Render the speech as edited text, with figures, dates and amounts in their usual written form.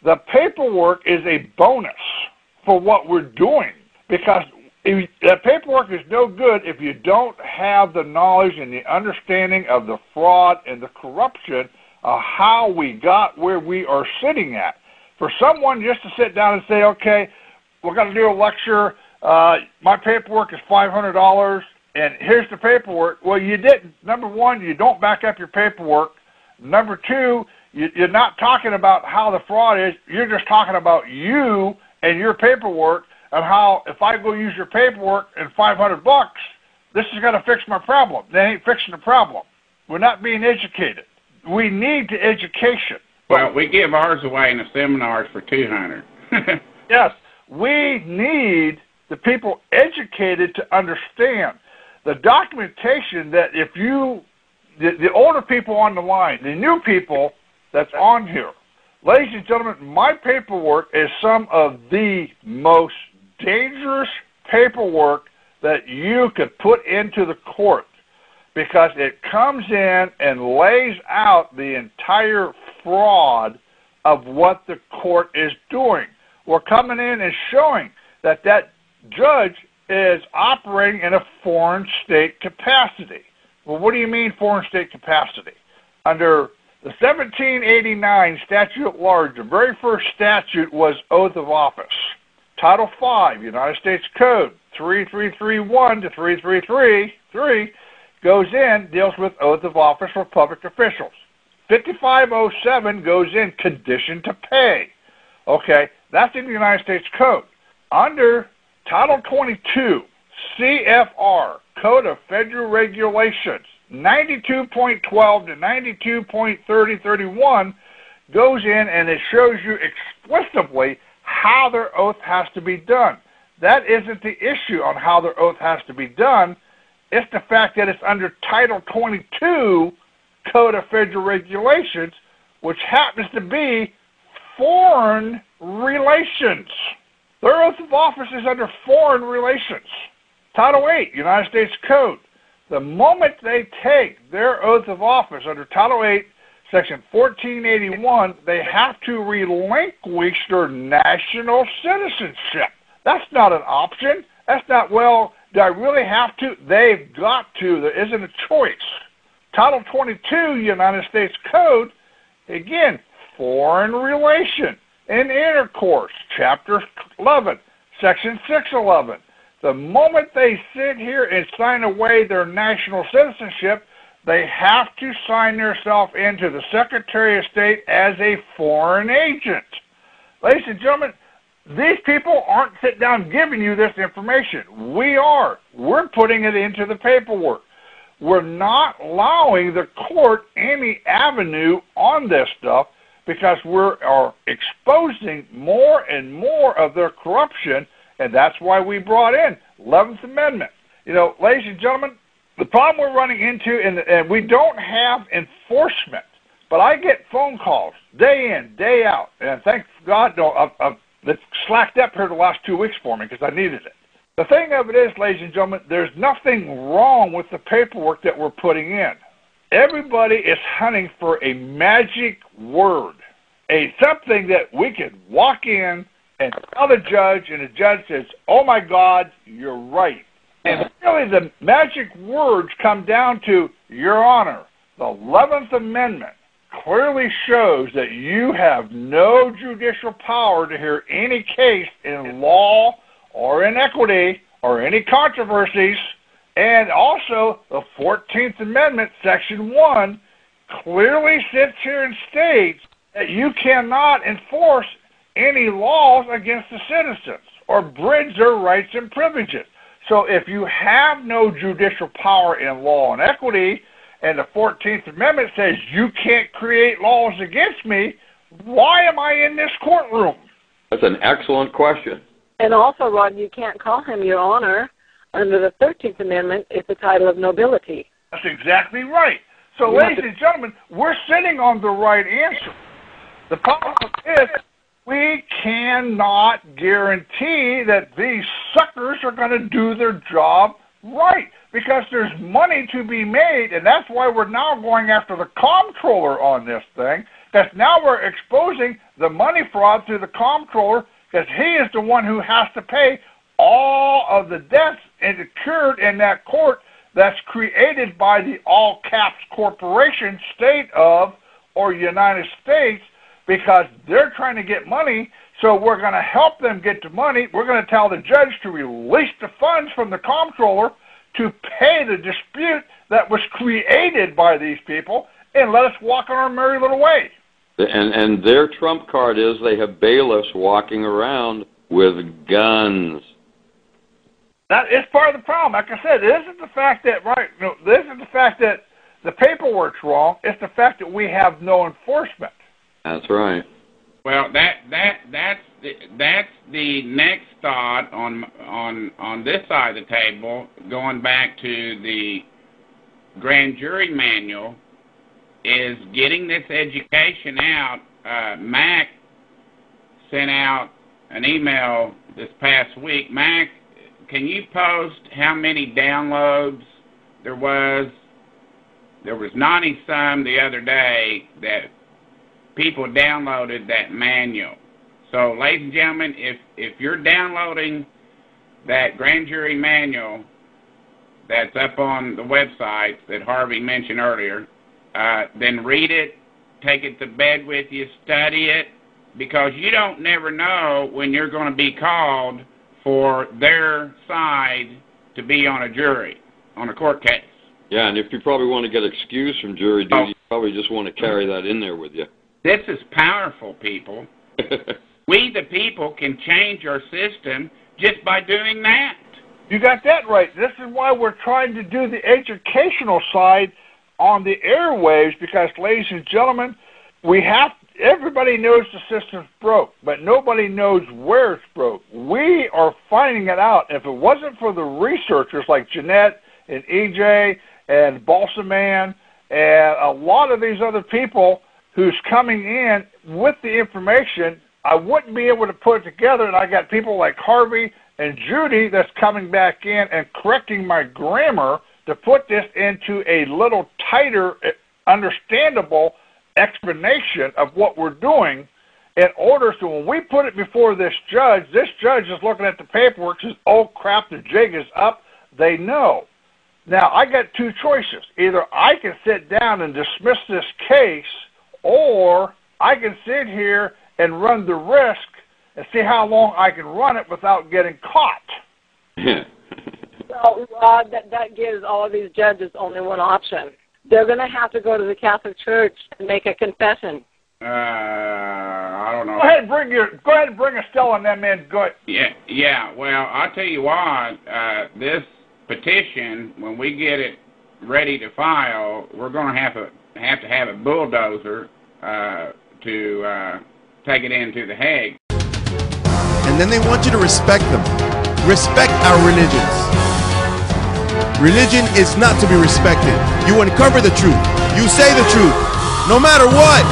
The paperwork is a bonus for what we're doing, because that paperwork is no good if you don't have the knowledge and the understanding of the fraud and the corruption of how we got where we are sitting at. For someone just to sit down and say, okay, we're going to do a lecture, my paperwork is $500, and here's the paperwork. Well, you didn't. Number one, you don't back up your paperwork. Number two, you're not talking about how the fraud is. You're just talking about you and your paperwork, and how if I go use your paperwork and $500, this is going to fix my problem. They ain't fixing the problem. We're not being educated. We need the education. Well, we give ours away in the seminars for $200. Yes, we need the people educated to understand the documentation that if you, the older people on the line, the new people that's on here, ladies and gentlemen, my paperwork is some of the most dangerous paperwork that you could put into the court, because it comes in and lays out the entire fraud of what the court is doing. We're coming in and showing that that judge is operating in a foreign state capacity. Well, what do you mean foreign state capacity? Under the 1789 statute at large, the very first statute was oath of office. Title V, United States Code 3331 to 3333 goes in, deals with oath of office for public officials. 5507 goes in, condition to pay. Okay, that's in the United States Code. Under Title 22, CFR, Code of Federal Regulations, 92.12 to 92.3031 goes in and it shows you explicitly how their oath has to be done. That isn't the issue on how their oath has to be done. It's the fact that it's under Title 22, Code of Federal Regulations, which happens to be foreign relations. Their oath of office is under foreign relations. Title 8, United States Code. The moment they take their oath of office under Title 8, Section 1481, they have to relinquish their national citizenship. That's not an option. That's not, well, do I really have to? They've got to. There isn't a choice. Title 22, United States Code, again, foreign relation and intercourse, Chapter 11, Section 611. The moment they sit here and sign away their national citizenship, they have to sign themselves into the Secretary of State as a foreign agent. Ladies and gentlemen, these people aren't sitting down giving you this information. We are. We're putting it into the paperwork. We're not allowing the court any avenue on this stuff because we are exposing more and more of their corruption, and that's why we brought in 11th Amendment. You know, ladies and gentlemen, the problem we're running into, and we don't have enforcement, but I get phone calls day in, day out, and thank God it's slacked up here the last 2 weeks for me because I needed it. The thing of it is, ladies and gentlemen, there's nothing wrong with the paperwork that we're putting in. Everybody is hunting for a magic word, something that we can walk in and tell the judge, and the judge says, oh my God, you're right. And really the magic words come down to, Your Honor, the 11th Amendment clearly shows that you have no judicial power to hear any case in law or in equity or any controversies. And also, the 14th Amendment, Section 1, clearly sits here and states that you cannot enforce any laws against the citizens or abridge their rights and privileges. So if you have no judicial power in law and equity, and the 14th Amendment says you can't create laws against me, why am I in this courtroom? That's an excellent question. And also, Rod, you can't call him Your Honor. Under the 13th Amendment, it's a title of nobility. That's exactly right. So, ladies and gentlemen, we're sitting on the right answer. The problem is we cannot guarantee that these suckers are going to do their job right, because there's money to be made, and that's why we're now going after the comptroller on this thing, Because now we're exposing the money fraud through the comptroller, because he is the one who has to pay all of the debts incurred in that court that's created by the all caps corporation, state of, or United States, because they're trying to get money. So we're going to help them get the money. We're going to tell the judge to release the funds from the comptroller to pay the dispute that was created by these people, and let us walk on our merry little way. And their trump card is they have bailiffs walking around with guns. That is part of the problem. Like I said, it isn't the fact that this isn't the fact that the paperwork's wrong. It's the fact that we have no enforcement. That's right. Well, that's the next thought on this side of the table. Going back to the grand jury manual, is getting this education out. Mac sent out an email this past week. Mac, can you post how many downloads there was? There was 90-some the other day that people downloaded that manual. So, ladies and gentlemen, if you're downloading that grand jury manual that's up on the website that Harvey mentioned earlier, then read it, take it to bed with you, study it, because you don't never know when you're going to be called for their side to be on a jury, on a court case. Yeah, and if you probably want to get excused from jury duty, you probably just want to carry that in there with you. This is powerful, people. We, the people, can change our system just by doing that. You got that right. This is why we're trying to do the educational side on the airwaves, because, ladies and gentlemen, everybody knows the system's broke, but nobody knows where it's broke. We are finding it out. If it wasn't for the researchers like Jeanette and EJ and Balsaman and a lot of these other people who's coming in with the information, I wouldn't be able to put it together. And I got people like Harvey and Judy that's coming back in and correcting my grammar to put this into a little tighter, understandable explanation of what we're doing, in order so when we put it before this judge is looking at the paperwork, says, oh crap, the jig is up. They know. Now, I got two choices. Either I can sit down and dismiss this case, or I can sit here and run the risk and see how long I can run it without getting caught. So, Rod, that gives all of these judges only one option. They're going to have to go to the Catholic Church and make a confession. I don't know. Go ahead and bring Estelle and them in. Good. Yeah. Well, I'll tell you what. This petition, when we get it ready to file, we're going to have a bulldozer to take it into The Hague. And then they want you to respect them. Respect our religions. Religion is not to be respected. You uncover the truth. You say the truth, no matter what.